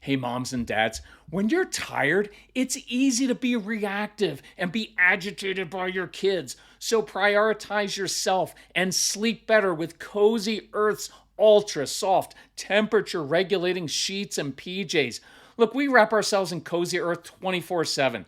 Hey, moms and dads, when you're tired, it's easy to be reactive and be agitated by your kids. So prioritize yourself and sleep better with Cozy Earth's ultra soft, temperature regulating sheets and PJs. Look, we wrap ourselves in Cozy Earth 24/7.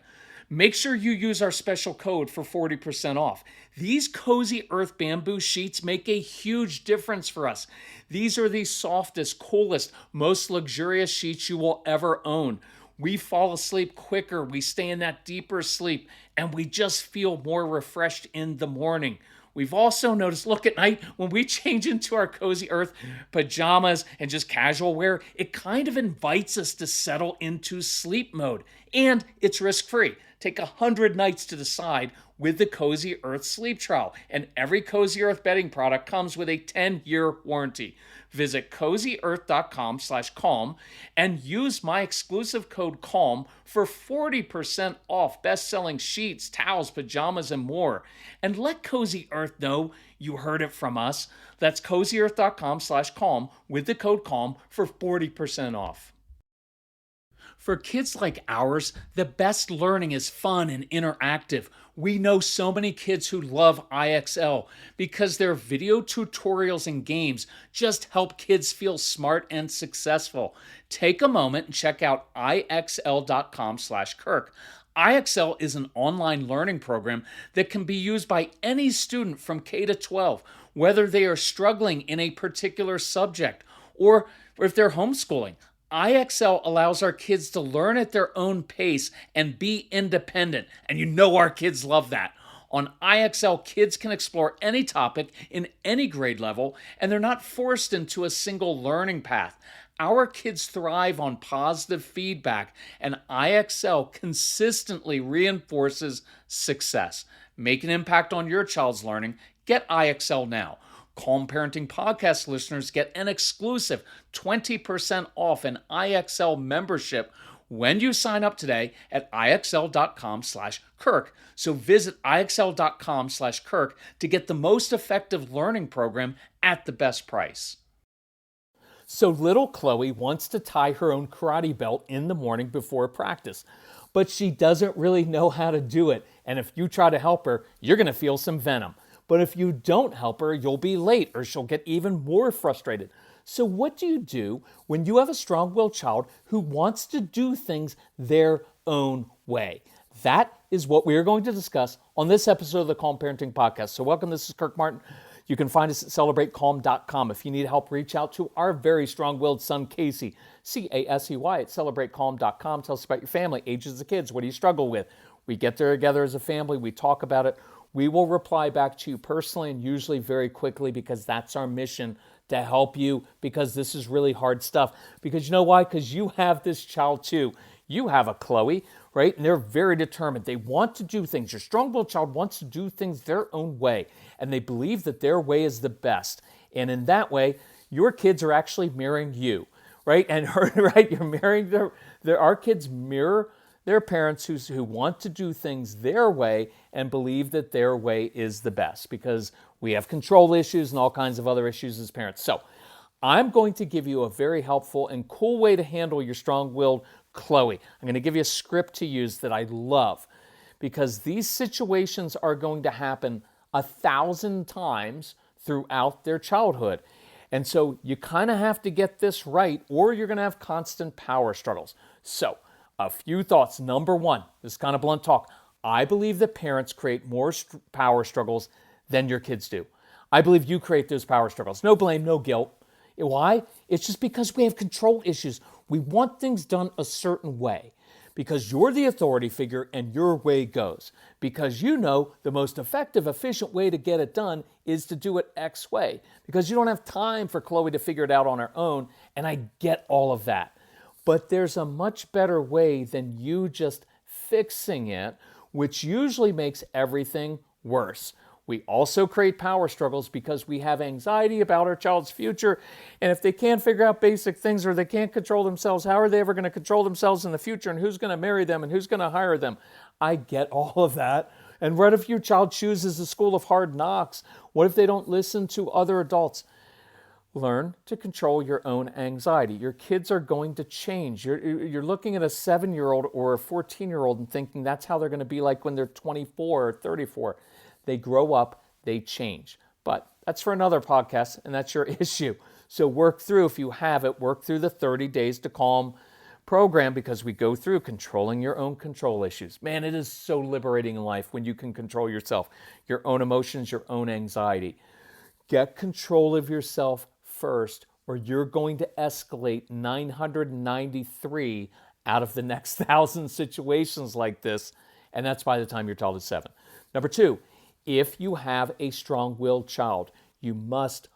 Make sure you use our special code for 40% off. These Cozy Earth bamboo sheets make a huge difference for us. These are the softest, coolest, most luxurious sheets you will ever own. We fall asleep quicker, we stay in that deeper sleep, and we just feel more refreshed in the morning. We've also noticed, look, at night when we change into our Cozy Earth pajamas and just casual wear, it kind of invites us to settle into sleep mode. And it's risk free. Take 100 nights to decide with the Cozy Earth sleep trial. And every Cozy Earth bedding product comes with a 10-year warranty. Visit cozyearth.com/calm and use my exclusive code CALM for 40% off best-selling sheets, towels, pajamas, and more. And let Cozy Earth know you heard it from us. That's cozyearth.com/calm with the code CALM for 40% off. For kids like ours, the best learning is fun and interactive. We know so many kids who love IXL because their video tutorials and games just help kids feel smart and successful. Take a moment and check out ixl.com/Kirk. IXL is an online learning program that can be used by any student from K to 12, whether they are struggling in a particular subject or if they're homeschooling. IXL allows our kids to learn at their own pace and be independent. And you know our kids love that. On IXL, kids can explore any topic in any grade level, and they're not forced into a single learning path. Our kids thrive on positive feedback, and IXL consistently reinforces success. Make an impact on your child's learning. Get IXL now. Calm Parenting Podcast listeners get an exclusive 20% off an IXL membership when you sign up today at ixl.com/Kirk. So visit ixl.com/Kirk to get the most effective learning program at the best price. So little Chloe wants to tie her own karate belt in the morning before practice, but she doesn't really know how to do it. And if you try to help her, you're going to feel some venom. But if you don't help her, you'll be late or she'll get even more frustrated. So what do you do when you have a strong-willed child who wants to do things their own way? That is what we are going to discuss on this episode of the Calm Parenting Podcast. So welcome, this is Kirk Martin. You can find us at celebratecalm.com. If you need help, reach out to our very strong-willed son, Casey, Casey, at celebratecalm.com. Tell us about your family, ages of kids. What do you struggle with? We get there together as a family. We talk about it. We will reply back to you personally and usually very quickly because that's our mission, to help you, because this is really hard stuff. Because you know why? Because you have this child too. You have a Chloe, right? And they're very determined. They want to do things. Your strong-willed child wants to do things their own way, and they believe that their way is the best. And in that way, your kids are actually mirroring you, right? And right, you're mirroring our kids mirror their parents who want to do things their way and believe that their way is the best, because we have control issues and all kinds of other issues as parents. So I'm going to give you a very helpful and cool way to handle your strong-willed Chloe. I'm going to give you a script to use that I love, because these situations are going to happen 1,000 times throughout their childhood. And so you kind of have to get this right, or you're going to have constant power struggles. So a few thoughts. Number one, this is kind of blunt talk. I believe that parents create more power struggles than your kids do. I believe you create those power struggles. No blame, no guilt. Why? It's just because we have control issues. We want things done a certain way because you're the authority figure and your way goes. Because you know the most effective, efficient way to get it done is to do it X way. Because you don't have time for Chloe to figure it out on her own, and I get all of that. But there's a much better way than you just fixing it, which usually makes everything worse. We also create power struggles because we have anxiety about our child's future. And if they can't figure out basic things or they can't control themselves, how are they ever going to control themselves in the future? And who's going to marry them and who's going to hire them? I get all of that. And what if your child chooses a school of hard knocks? What if they don't listen to other adults? Learn to control your own anxiety. Your kids are going to change. You're looking at a 7-year-old or a 14-year-old and thinking that's how they're going to be like when they're 24 or 34. They grow up, they change. But that's for another podcast, and that's your issue. So work through, if you have it, work through the 30 Days to Calm program, because we go through controlling your own control issues. Man, it is so liberating in life when you can control yourself, your own emotions, your own anxiety. Get control of yourself first, or you're going to escalate 993 out of the next 1,000 situations like this, and that's by the time your child is 7. Number 2, if you have a strong-willed child, you must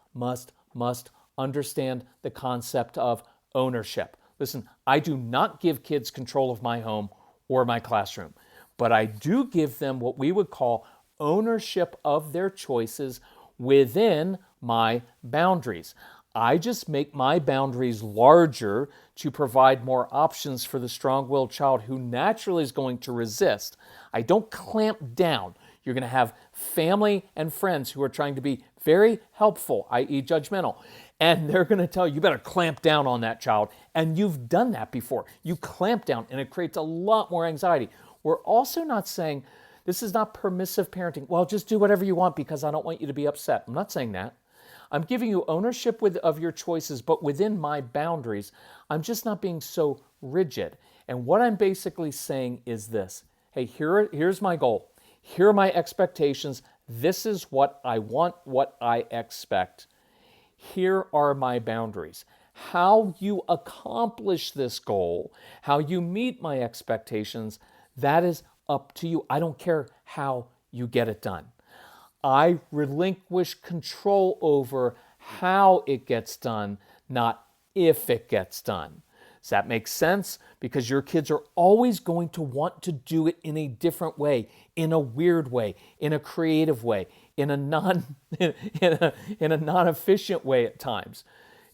understand the concept of ownership. Listen, I do not give kids control of my home or my classroom, but I do give them what we would call ownership of their choices within my boundaries. I just make my boundaries larger to provide more options for the strong-willed child who naturally is going to resist. I don't clamp down. You're going to have family and friends who are trying to be very helpful, i.e. judgmental, and they're going to tell you, you better clamp down on that child. And you've done that before. You clamp down, and it creates a lot more anxiety. We're also not saying, this is not permissive parenting. Well, just do whatever you want because I don't want you to be upset. I'm not saying that. I'm giving you ownership of your choices, but within my boundaries. I'm just not being so rigid. And what I'm basically saying is this. Hey, here's my goal. Here are my expectations. This is what I want, what I expect. Here are my boundaries. How you accomplish this goal, how you meet my expectations, that is up to you. I don't care how you get it done. I relinquish control over how it gets done, not if it gets done. Does that make sense? Because your kids are always going to want to do it in a different way, in a weird way, in a creative way, in a non-efficient way at times.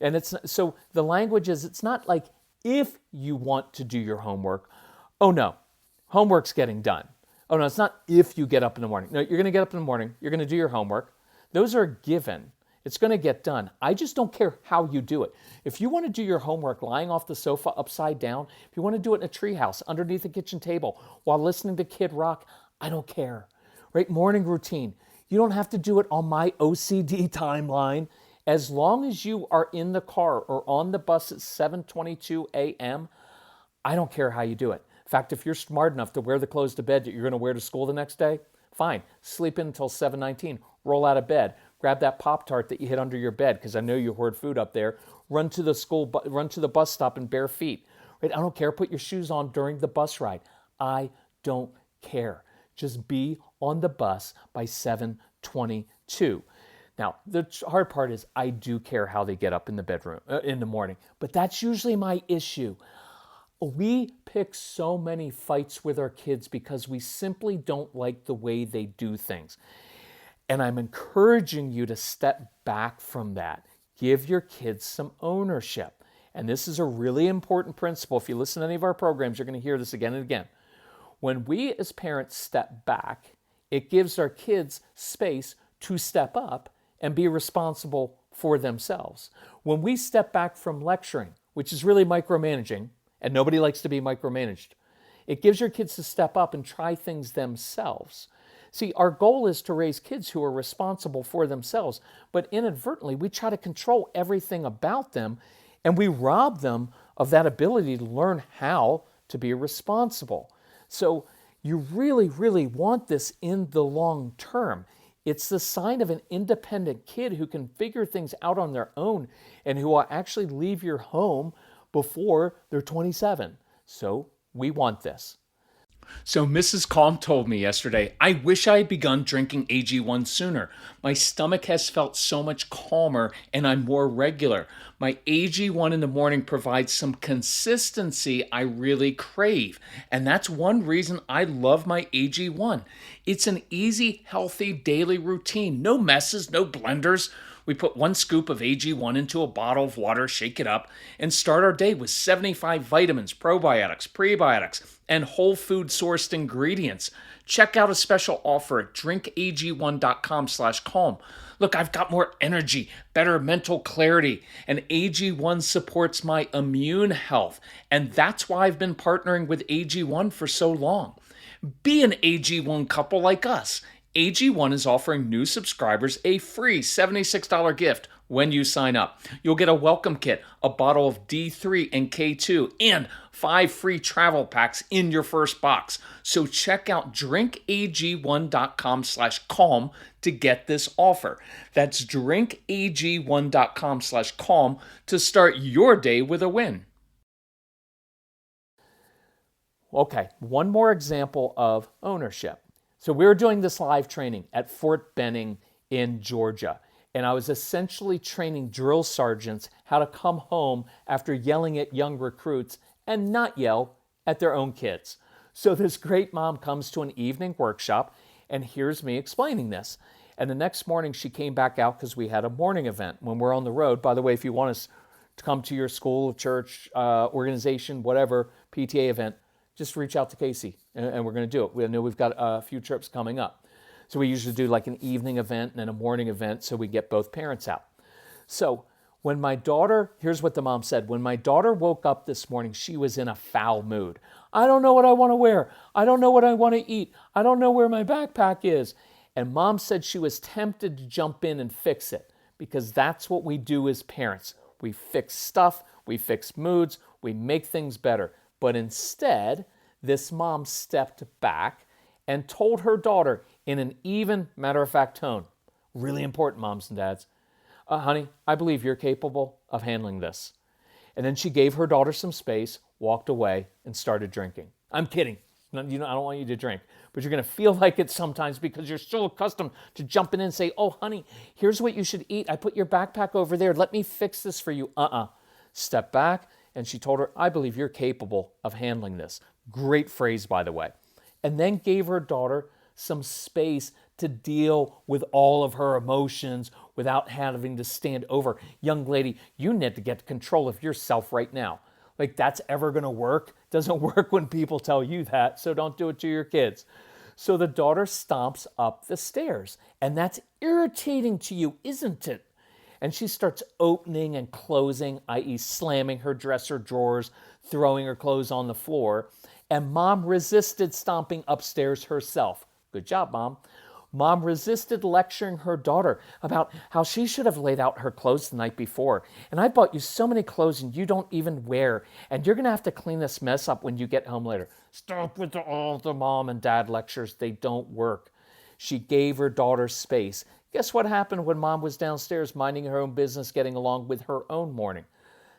And it's so the language is, it's not like if you want to do your homework. Oh no, homework's getting done. Oh no, it's not if you get up in the morning. No, you're going to get up in the morning. You're going to do your homework. Those are given. It's going to get done. I just don't care how you do it. If you want to do your homework lying off the sofa upside down, if you want to do it in a treehouse underneath the kitchen table while listening to Kid Rock, I don't care. Right? Morning routine. You don't have to do it on my OCD timeline. As long as you are in the car or on the bus at 7:22 a.m., I don't care how you do it. In fact, if you're smart enough to wear the clothes to bed that you're going to wear to school the next day, fine. Sleep in until 7:19. Roll out of bed. Grab that Pop-Tart that you hid under your bed because I know you hoard food up there. Run to the bus stop in bare feet. Right? I don't care. Put your shoes on during the bus ride. I don't care. Just be on the bus by 7:22. Now, the hard part is I do care how they get up in the bedroom in the morning, but that's usually my issue. We pick so many fights with our kids because we simply don't like the way they do things. And I'm encouraging you to step back from that. Give your kids some ownership. And this is a really important principle. If you listen to any of our programs, you're going to hear this again and again. When we as parents step back, it gives our kids space to step up and be responsible for themselves. When we step back from lecturing, which is really micromanaging, and nobody likes to be micromanaged, it gives your kids to step up and try things themselves. See, our goal is to raise kids who are responsible for themselves, but inadvertently we try to control everything about them, and we rob them of that ability to learn how to be responsible. So you really, really want this in the long term. It's the sign of an independent kid who can figure things out on their own and who will actually leave your home before they're 27. So we want this. So Mrs. Calm told me yesterday, I wish I had begun drinking AG1 sooner. My stomach has felt so much calmer and I'm more regular. My AG1 in the morning provides some consistency I really crave. And that's one reason I love my AG1. It's an easy, healthy daily routine. No messes, no blenders. We put 1 scoop of AG1 into a bottle of water, shake it up, and start our day with 75 vitamins, probiotics, prebiotics, and whole food sourced ingredients. Check out a special offer at drinkag1.com/calm. Look, I've got more energy, better mental clarity, and AG1 supports my immune health. And that's why I've been partnering with AG1 for so long. Be an AG1 couple like us. AG1 is offering new subscribers a free $76 gift when you sign up. You'll get a welcome kit, a bottle of D3 and K2, and 5 free travel packs in your first box. So check out drinkag1.com/calm to get this offer. That's drinkag1.com/calm to start your day with a win. Okay, one more example of ownership. So we were doing this live training at Fort Benning in Georgia, and I was essentially training drill sergeants how to come home after yelling at young recruits and not yell at their own kids. So this great mom comes to an evening workshop and hears me explaining this. And the next morning she came back out because we had a morning event when we're on the road. By the way, if you want us to come to your school, church, organization, whatever, PTA event, just reach out to Casey and we're going to do it. We know we've got a few trips coming up. So we usually do like an evening event and then a morning event so we get both parents out. So when my daughter, here's what the mom said. When my daughter woke up this morning, she was in a foul mood. I don't know what I want to wear. I don't know what I want to eat. I don't know where my backpack is. And mom said she was tempted to jump in and fix it because that's what we do as parents. We fix stuff, we fix moods, we make things better. But instead, this mom stepped back and told her daughter in an even, matter-of-fact tone, really important, moms and dads, honey, I believe you're capable of handling this. And then she gave her daughter some space, walked away, and started drinking. I'm kidding. I don't want you to drink. But you're going to feel like it sometimes because you're so accustomed to jumping in and say, oh, honey, here's what you should eat. I put your backpack over there. Let me fix this for you. Step back. And she told her, I believe you're capable of handling this. Great phrase, by the way. And then gave her daughter some space to deal with all of her emotions without having to stand over. Young lady, you need to get control of yourself right now. Like that's ever going to work? Doesn't work when people tell you that, so don't do it to your kids. So the daughter stomps up the stairs, and that's irritating to you, isn't it? And she starts opening and closing, i.e. slamming her dresser drawers, throwing her clothes on the floor. And mom resisted stomping upstairs herself. Good job, mom. Mom resisted lecturing her daughter about how she should have laid out her clothes the night before. And I bought you so many clothes and you don't even wear. And you're going to have to clean this mess up when you get home later. Stop with all the mom and dad lectures. They don't work. She gave her daughter space. Guess what happened when mom was downstairs minding her own business, getting along with her own morning?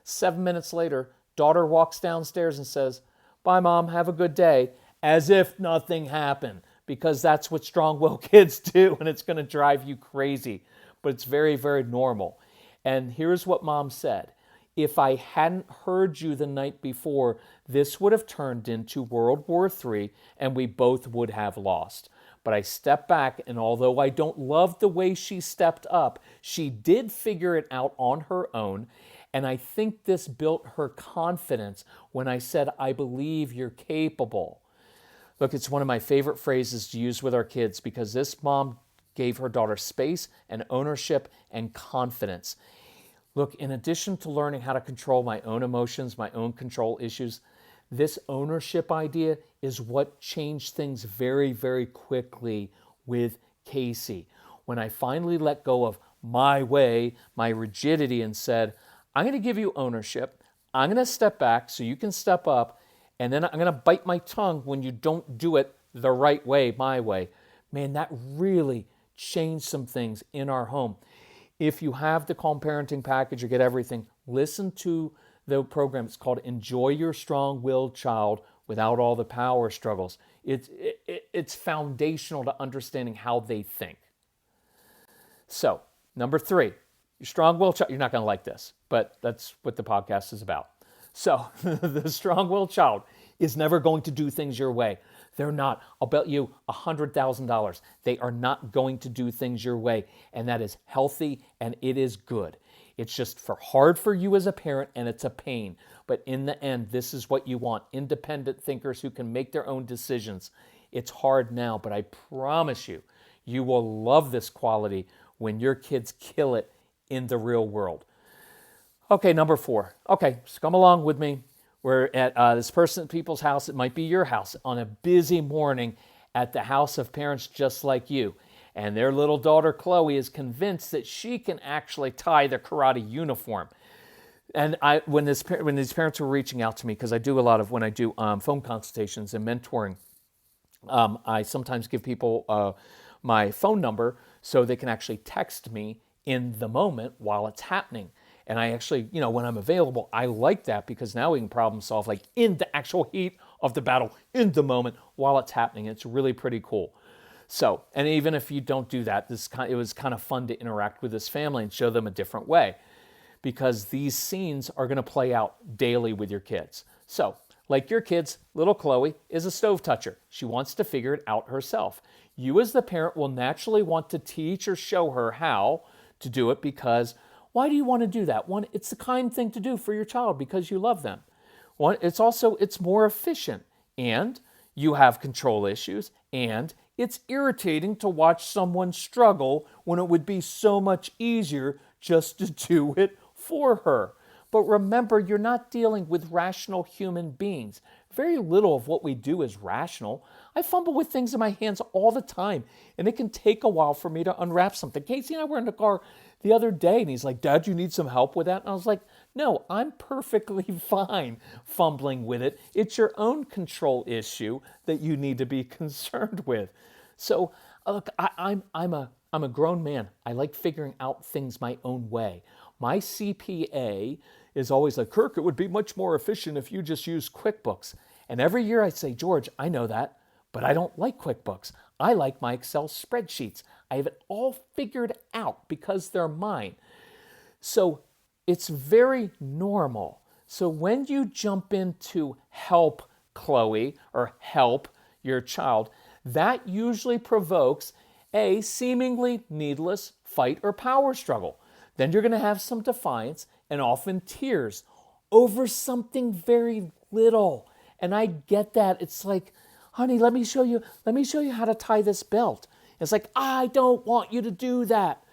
7 minutes later, daughter walks downstairs and says, bye, mom, have a good day, as if nothing happened, because that's what strong-willed kids do, and it's going to drive you crazy. But it's very, very normal. And here's what mom said. If I hadn't heard you the night before, this would have turned into World War III, and we both would have lost. But I stepped back, and although I don't love the way she stepped up, she did figure it out on her own. And I think this built her confidence when I said, I believe you're capable. Look, it's one of my favorite phrases to use with our kids because this mom gave her daughter space and ownership and confidence. Look, in addition to learning how to control my own emotions, my own control issues, this ownership idea is what changed things very, very quickly with Casey. When I finally let go of my way, my rigidity, and said, I'm going to give you ownership. I'm going to step back so you can step up, and then I'm going to bite my tongue when you don't do it the right way, my way. Man, that really changed some things in our home. If you have the Calm Parenting package or get everything, listen to the program. It's called Enjoy Your Strong-Willed Child Without All the Power Struggles. It's foundational to understanding how they think. So, number 3, your strong-willed child. You're not going to like this, but that's what the podcast is about. So, the strong-willed child is never going to do things your way. They're not. I'll bet you $100,000. They are not going to do things your way, and that is healthy and it is good. It's just hard for you as a parent, and it's a pain. But in the end, this is what you want. Independent thinkers who can make their own decisions. It's hard now, but I promise you, you will love this quality when your kids kill it in the real world. Okay, number 4. Okay, so come along with me. We're at people's house. It might be your house on a busy morning at the house of parents just like you. And their little daughter, Chloe, is convinced that she can actually tie the karate uniform. And when these parents were reaching out to me, because I do a lot of, when I do phone consultations and mentoring, I sometimes give people my phone number so they can actually text me in the moment while it's happening. And I actually, when I'm available, I like that because now we can problem solve like in the actual heat of the battle, in the moment while it's happening. It's really pretty cool. So, and even if you don't do that, it was kind of fun to interact with this family and show them a different way, because these scenes are going to play out daily with your kids. So, like your kids, little Chloe is a stove toucher. She wants to figure it out herself. You as the parent will naturally want to teach or show her how to do it, because why do you want to do that? One, it's the kind thing to do for your child because you love them. One, it's more efficient, and you have control issues, and it's irritating to watch someone struggle when it would be so much easier just to do it for her. But remember, you're not dealing with rational human beings. Very little of what we do is rational. I fumble with things in my hands all the time, and it can take a while for me to unwrap something. Casey and I were in the car the other day, and he's like, "Dad, you need some help with that?" And I was like, "No, I'm perfectly fine fumbling with it. It's your own control issue that you need to be concerned with." So, look, I'm a grown man. I like figuring out things my own way. My CPA is always like, "Kirk, it would be much more efficient if you just use QuickBooks." And every year I say, "George, I know that, but I don't like QuickBooks. I like my Excel spreadsheets. I have it all figured out because they're mine." So it's very normal. So when you jump into help Chloe or help your child, that usually provokes a seemingly needless fight or power struggle. Then you're going to have some defiance and often tears over something very little. And I get that. It's like, "Honey, let me show you how to tie this belt." It's like, "I don't want you to do that."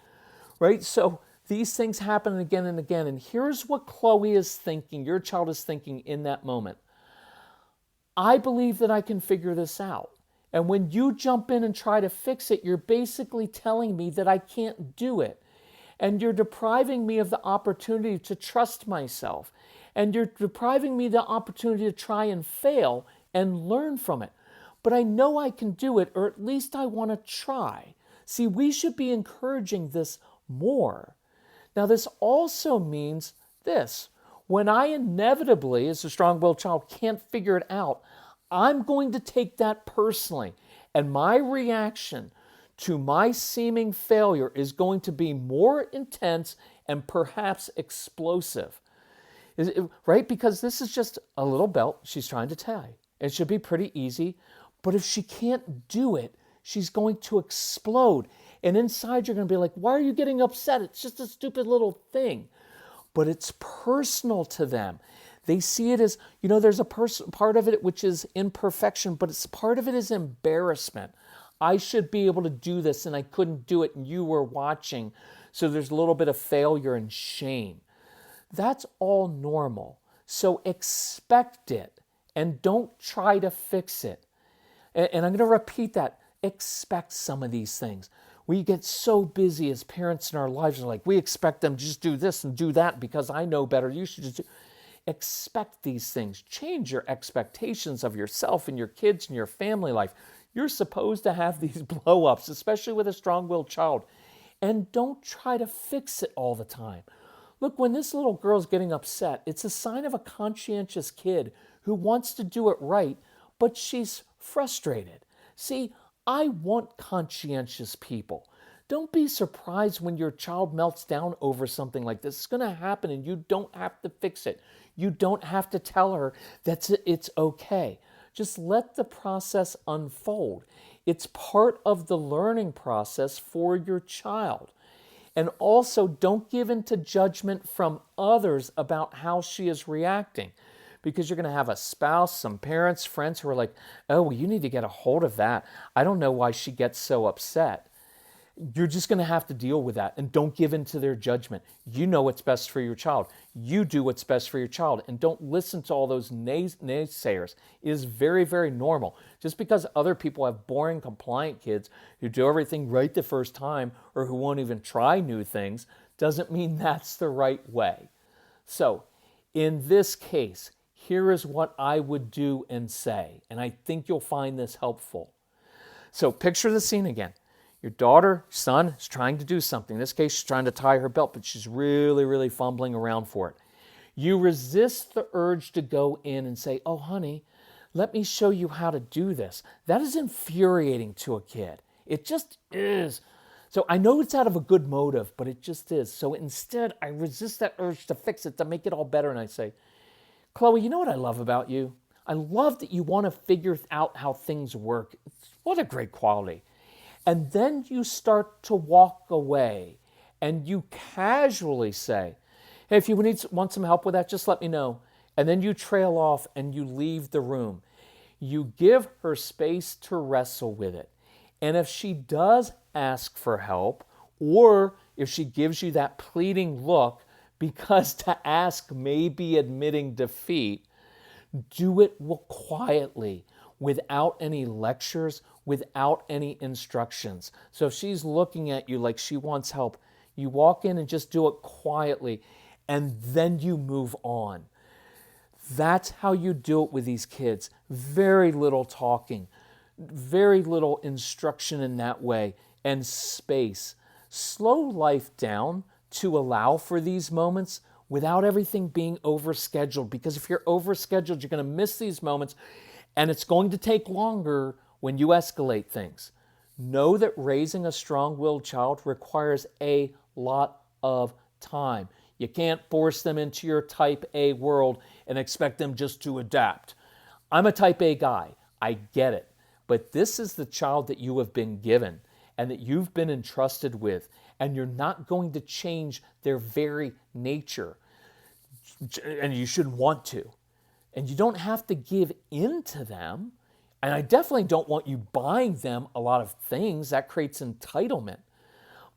Right? So these things happen again and again. And here's what Chloe is thinking, your child is thinking in that moment. "I believe that I can figure this out. And when you jump in and try to fix it, you're basically telling me that I can't do it. And you're depriving me of the opportunity to trust myself. And you're depriving me the opportunity to try and fail and learn from it. But I know I can do it, or at least I want to try." See, we should be encouraging this more. Now, this also means this. When I inevitably, as a strong-willed child, can't figure it out, I'm going to take that personally. And my reaction to my seeming failure is going to be more intense and perhaps explosive. Right? Because this is just a little belt she's trying to tie. It should be pretty easy. But if she can't do it, she's going to explode. And inside you're going to be like, "Why are you getting upset? It's just a stupid little thing." But it's personal to them. They see it as, there's a part of it which is imperfection, but it's part of it is embarrassment. I should be able to do this and I couldn't do it and you were watching. So there's a little bit of failure and shame. That's all normal. So expect it and don't try to fix it. And I'm going to repeat that. Expect some of these things. We get so busy as parents in our lives. We're like, we expect them to just do this and do that because I know better. You should just do. Expect these things. Change your expectations of yourself and your kids and your family life. You're supposed to have these blow-ups, especially with a strong-willed child. And don't try to fix it all the time. Look, when this little girl's getting upset, it's a sign of a conscientious kid who wants to do it right, but she's frustrated. See, I want conscientious people. Don't be surprised when your child melts down over something like this. It's going to happen and you don't have to fix it. You don't have to tell her that it's okay. Just let the process unfold. It's part of the learning process for your child. And also, don't give in to judgment from others about how she is reacting. Because you're going to have a spouse, some parents, friends who are like, "Oh, well, you need to get a hold of that. I don't know why she gets so upset." You're just going to have to deal with that, and don't give in to their judgment. You know what's best for your child. You do what's best for your child, and don't listen to all those naysayers. It is very, very normal. Just because other people have boring, compliant kids who do everything right the first time or who won't even try new things doesn't mean that's the right way. So in this case, here is what I would do and say, and I think you'll find this helpful. So picture the scene again. Your daughter, son is trying to do something. In this case, she's trying to tie her belt, but she's really, really fumbling around for it. You resist the urge to go in and say, oh, honey, let me show you how to do this. That is infuriating to a kid. It just is. So I know it's out of a good motive, but it just is. So instead, I resist that urge to fix it, to make it all better. And I say, Chloe, you know what I love about you? I love that you want to figure out how things work. What a great quality. And then you start to walk away and you casually say, hey, if you want some help with that, just let me know. And then you trail off and you leave the room. You give her space to wrestle with it. And if she does ask for help, or if she gives you that pleading look, because to ask may be admitting defeat, do it quietly, without any lectures, without any instructions. So if she's looking at you like she wants help, you walk in and just do it quietly, and then you move on. That's how you do it with these kids. Very little talking, very little instruction in that way, and space. Slow life down to allow for these moments without everything being overscheduled, because if you're overscheduled, you're going to miss these moments, and it's going to take longer when you escalate things. Know that raising a strong-willed child requires a lot of time. You can't force them into your type A world and expect them just to adapt. I'm a type A guy. I get it. But this is the child that you have been given and that you've been entrusted with, and you're not going to change their very nature. And you shouldn't want to. And you don't have to give in to them. And I definitely don't want you buying them a lot of things. That creates entitlement.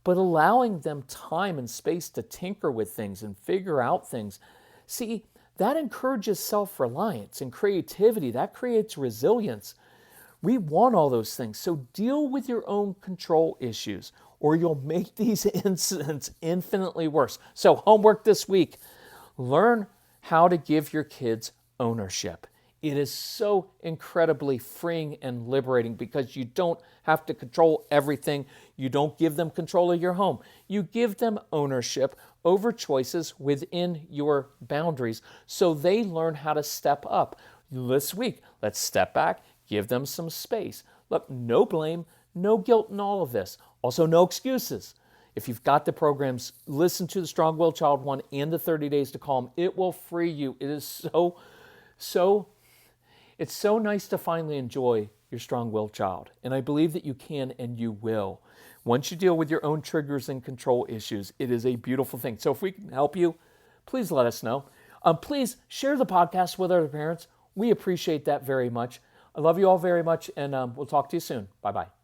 But allowing them time and space to tinker with things and figure out things. See, that encourages self-reliance and creativity. That creates resilience. We want all those things. So deal with your own control issues, or you'll make these incidents infinitely worse. So homework this week. Learn how to give your kids ownership. It is so incredibly freeing and liberating because you don't have to control everything. You don't give them control of your home. You give them ownership over choices within your boundaries so they learn how to step up. This week, let's step back, give them some space. Look, no blame, no guilt in all of this. Also, no excuses. If you've got the programs, listen to the Strong-Willed Child one and the 30 Days to Calm. It will free you. It is it's so nice to finally enjoy your strong-willed child. And I believe that you can and you will. Once you deal with your own triggers and control issues, it is a beautiful thing. So if we can help you, please let us know. Please share the podcast with other parents. We appreciate that very much. I love you all very much, and we'll talk to you soon. Bye-bye.